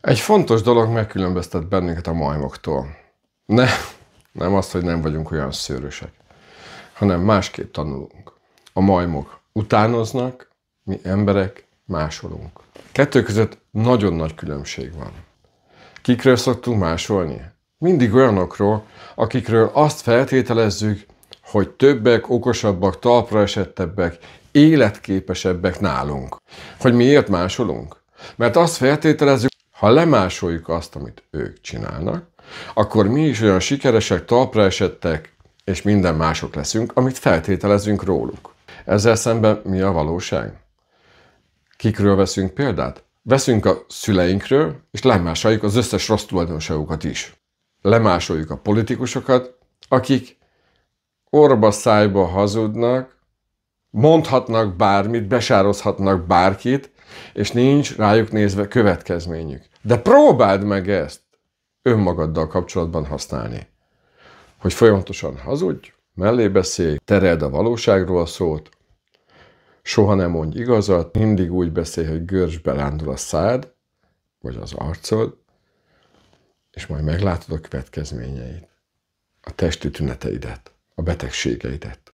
Egy fontos dolog megkülönböztet bennünket a majmoktól. Nem azt, hogy nem vagyunk olyan szőrösek, hanem másképp tanulunk. A majmok utánoznak, mi emberek másolunk. Kettő között nagyon nagy különbség van. Kikről szoktunk másolni? Mindig olyanokról, akikről azt feltételezzük, hogy többek, okosabbak, talpra esettebbek, életképesebbek nálunk. Hogy miért másolunk? Mert azt feltételezzük, ha lemásoljuk azt, amit ők csinálnak, akkor mi is olyan sikeresek, talpra esettek, és minden mások leszünk, amit feltételezünk róluk. Ezzel szemben mi a valóság? Kikről veszünk példát? Veszünk a szüleinkről, és lemásoljuk az összes rossz tulajdonságukat is. Lemásoljuk a politikusokat, akik orba szájba hazudnak, mondhatnak bármit, besározhatnak bárkit, és nincs rájuk nézve következményük. De próbáld meg ezt önmagaddal kapcsolatban használni. Hogy folyamatosan hazudj, mellé beszélj, tereld a valóságról szót, soha nem mondj igazat, mindig úgy beszélj, hogy görcsbe rándul a szád, vagy az arcod, és majd meglátod a következményeit, a testi tüneteidet, a betegségeidet.